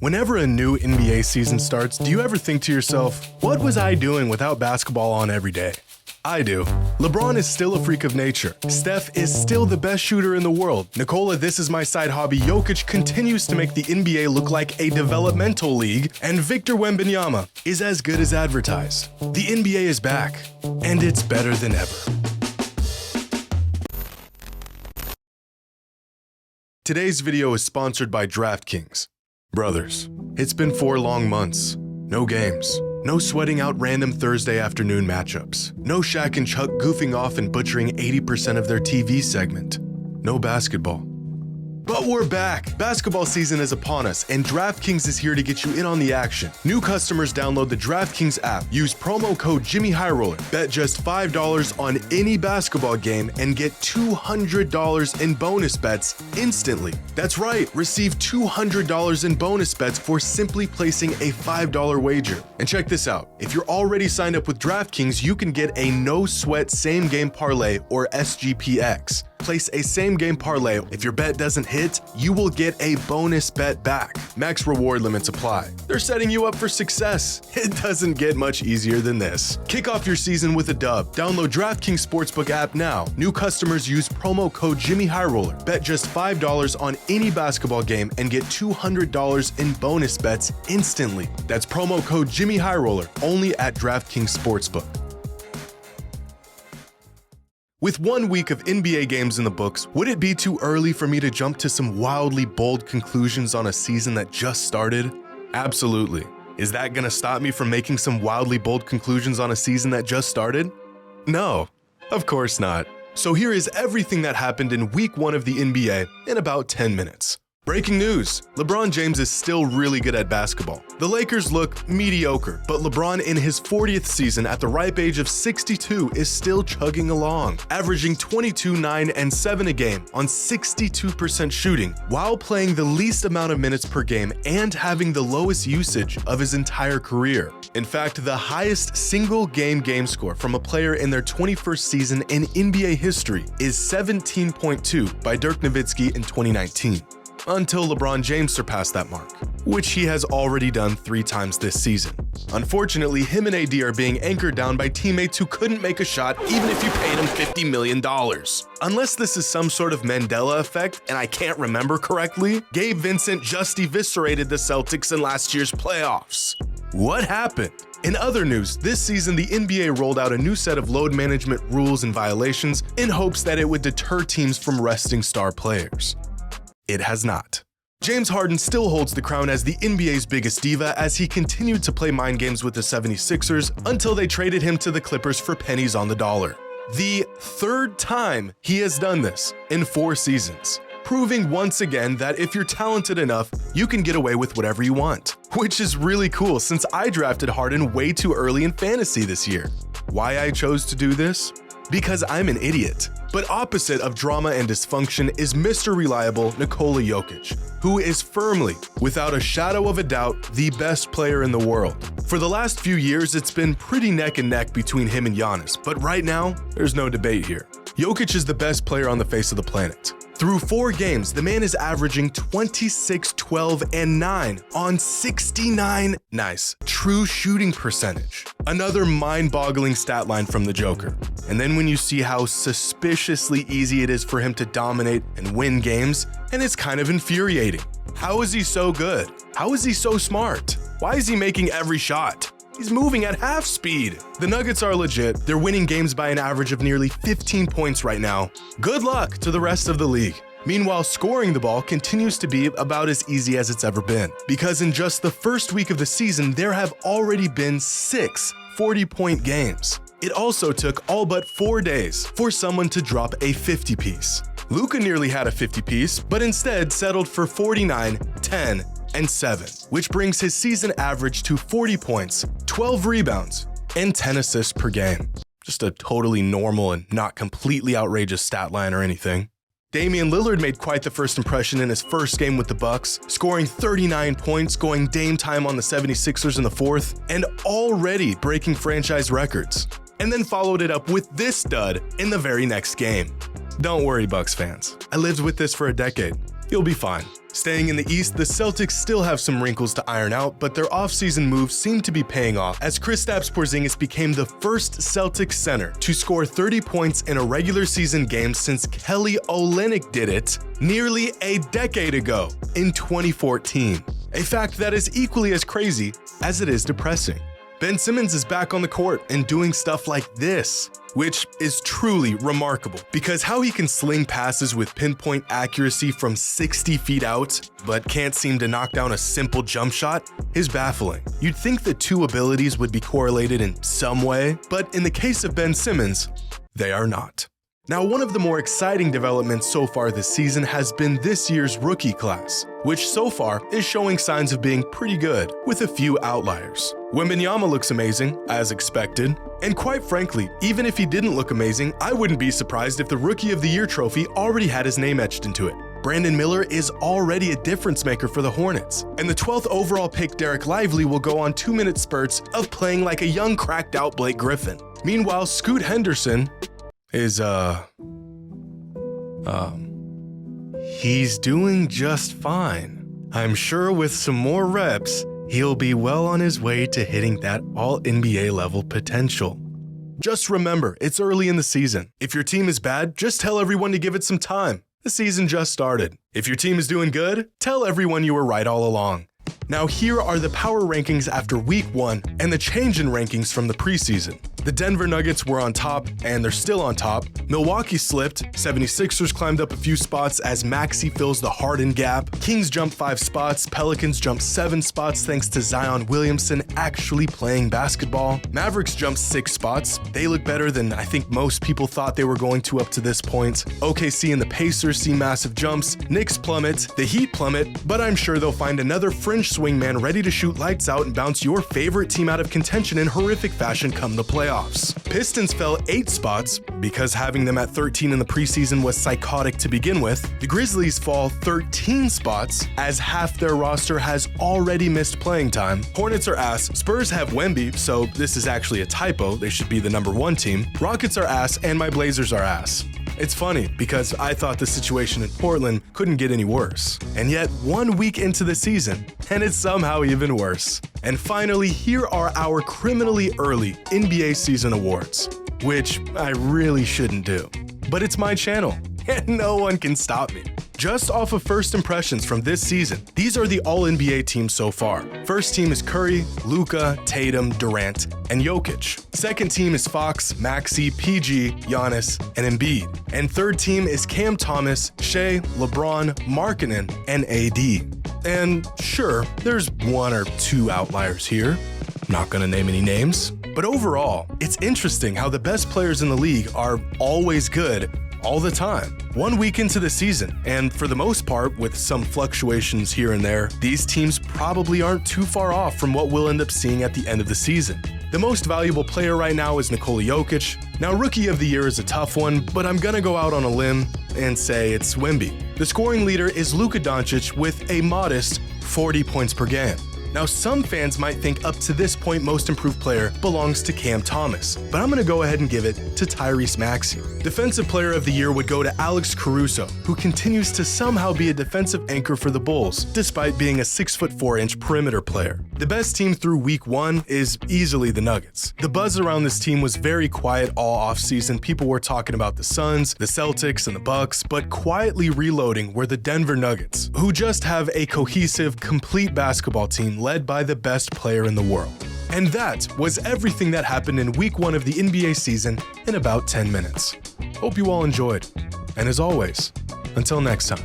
Whenever a new NBA season starts, do you ever think to yourself, what was I doing without basketball on every day? I do. LeBron is still a freak of nature. Steph is still the best shooter in the world. Nikola, this is my side hobby, Jokic continues to make the NBA look like a developmental league, and Victor Wembanyama is as good as advertised. The NBA is back, and it's better than ever. Today's video is sponsored by DraftKings. Brothers, it's been 4 long months. No games. No sweating out random Thursday afternoon matchups. No Shaq and Chuck goofing off and butchering 80% of their TV segment. No basketball. But we're back! Basketball season is upon us, and DraftKings is here to get you in on the action. New customers download the DraftKings app, use promo code JimmyHighRoller, bet just $5 on any basketball game, and get $200 in bonus bets instantly. That's right, receive $200 in bonus bets for simply placing a $5 wager. And check this out, if you're already signed up with DraftKings, you can get a no-sweat same-game parlay or SGPX. Place a same-game parlay. If your bet doesn't hit, you will get a bonus bet back. Max reward limits apply. They're setting you up for success. It doesn't get much easier than this. Kick off your season with a dub. Download DraftKings Sportsbook app now. New customers use promo code JimmyHighRoller. Bet just $5 on any basketball game and get $200 in bonus bets instantly. That's promo code JimmyHighRoller only at DraftKings Sportsbook. With 1 week of NBA games in the books, would it be too early for me to jump to some wildly bold conclusions on a season that just started? Absolutely. Is that gonna stop me from making some wildly bold conclusions on a season that just started? No, of course not. So here is everything that happened in week 1 of the NBA in about 10 minutes. Breaking news, LeBron James is still really good at basketball. The Lakers look mediocre, but LeBron in his 40th season at the ripe age of 62 is still chugging along, averaging 22, 9, and 7 a game on 62% shooting, while playing the least amount of minutes per game and having the lowest usage of his entire career. In fact, the highest single game score from a player in their 21st season in NBA history is 17.2 by Dirk Nowitzki in 2019. Until LeBron James surpassed that mark, which he has already done 3 times this season. Unfortunately, him and AD are being anchored down by teammates who couldn't make a shot even if you paid him $50 million. Unless this is some sort of Mandela effect and I can't remember correctly, Gabe Vincent just eviscerated the Celtics in last year's playoffs. What happened? In other news, this season the NBA rolled out a new set of load management rules and violations in hopes that it would deter teams from resting star players. It has not. James Harden still holds the crown as the NBA's biggest diva as he continued to play mind games with the 76ers until they traded him to the Clippers for pennies on the dollar. The 3rd time he has done this in 4 seasons, proving once again that if you're talented enough, you can get away with whatever you want. Which is really cool since I drafted Harden way too early in fantasy this year. Why I chose to do this? Because I'm an idiot. But opposite of drama and dysfunction is Mr. Reliable Nikola Jokic, who is firmly, without a shadow of a doubt, the best player in the world. For the last few years, it's been pretty neck and neck between him and Giannis, but right now, there's no debate here. Jokic is the best player on the face of the planet. Through 4 games, the man is averaging 26, 12, and 9 on 69 true shooting percentage. Another mind-boggling stat line from the Joker. And then when you see how suspiciously easy it is for him to dominate and win games, and it's kind of infuriating. How is he so good? How is he so smart? Why is he making every shot? He's moving at half speed. The Nuggets are legit. They're winning games by an average of nearly 15 points right now. Good luck to the rest of the league. Meanwhile, scoring the ball continues to be about as easy as it's ever been, because in just the first week of the season, there have already been 6 40-point games. It also took all but 4 days for someone to drop a 50-piece. Luka nearly had a 50-piece, but instead settled for 49, 10, and 7, which brings his season average to 40 points, 12 rebounds, and 10 assists per game. Just a totally normal and not completely outrageous stat line or anything. Damian Lillard made quite the first impression in his first game with the Bucks, scoring 39 points, going Dame time on the 76ers in the 4th, and already breaking franchise records. And then followed it up with this stud in the very next game. Don't worry, Bucks fans. I lived with this for a decade. you'll be fine. Staying in the East, the Celtics still have some wrinkles to iron out, but their offseason moves seem to be paying off as Kristaps Porzingis became the first Celtics center to score 30 points in a regular season game since Kelly Olynyk did it nearly a decade ago in 2014. A fact that is equally as crazy as it is depressing. Ben Simmons is back on the court and doing stuff like this, which is truly remarkable because how he can sling passes with pinpoint accuracy from 60 feet out, but can't seem to knock down a simple jump shot is baffling. You'd think the two abilities would be correlated in some way, but in the case of Ben Simmons, they are not. Now, one of the more exciting developments so far this season has been this year's rookie class, which so far is showing signs of being pretty good, with a few outliers. Wembanyama looks amazing, as expected, and quite frankly, even if he didn't look amazing, I wouldn't be surprised if the Rookie of the Year trophy already had his name etched into it. Brandon Miller is already a difference maker for the Hornets, and the 12th overall pick Derek Lively will go on 2-minute spurts of playing like a young cracked out Blake Griffin. Meanwhile, Scoot Henderson is, he's doing just fine. I'm sure with some more reps, he'll be well on his way to hitting that all-NBA level potential. Just remember, it's early in the season. If your team is bad, just tell everyone to give it some time. The season just started. If your team is doing good, tell everyone you were right all along. Now here are the power rankings after week 1 and the change in rankings from the preseason. The Denver Nuggets were on top, and they're still on top. Milwaukee slipped. 76ers climbed up a few spots as Maxey fills the Harden gap. Kings jumped 5 spots. Pelicans jumped 7 spots thanks to Zion Williamson actually playing basketball. Mavericks jumped 6 spots. They look better than I think most people thought they were going to up to this point. OKC and the Pacers see massive jumps. Knicks plummet. The Heat plummet, but I'm sure they'll find another fringe swingman ready to shoot lights out and bounce your favorite team out of contention in horrific fashion come the playoffs. Pistons fell 8 spots because having them at 13 in the preseason was psychotic to begin with. The Grizzlies fall 13 spots as half their roster has already missed playing time. Hornets are ass. Spurs have Wemby, so this is actually a typo. They should be the #1 team. Rockets are ass, and my Blazers are ass. It's funny because I thought the situation in Portland couldn't get any worse. And yet 1 week into the season, and it's somehow even worse. And finally, here are our criminally early NBA season awards, which I really shouldn't do. But it's my channel, and no one can stop me. Just off of first impressions from this season, these are the All-NBA teams so far. First team is Curry, Luka, Tatum, Durant, and Jokic. Second team is Fox, Maxey, PG, Giannis, and Embiid. And third team is Cam Thomas, Shea, LeBron, Markkanen, and AD. And sure, there's 1 or 2 outliers here. Not gonna name any names. But overall, it's interesting how the best players in the league are always good all the time. 1 week into the season, and for the most part, with some fluctuations here and there, these teams probably aren't too far off from what we'll end up seeing at the end of the season. The most valuable player right now is Nikola Jokic. Now, Rookie of the Year is a tough one, but I'm gonna go out on a limb and say it's Wemby. The scoring leader is Luka Doncic with a modest 40 points per game. Now, some fans might think up to this point most improved player belongs to Cam Thomas, but I'm going to go ahead and give it to Tyrese Maxey. Defensive Player of the Year would go to Alex Caruso, who continues to somehow be a defensive anchor for the Bulls, despite being a 6'4" perimeter player. The best team through week 1 is easily the Nuggets. The buzz around this team was very quiet all offseason. People were talking about the Suns, the Celtics, and the Bucks, but quietly reloading were the Denver Nuggets, who just have a cohesive, complete basketball team led by the best player in the world. And that was everything that happened in week 1 of the NBA season in about 10 minutes. Hope you all enjoyed. And as always, until next time.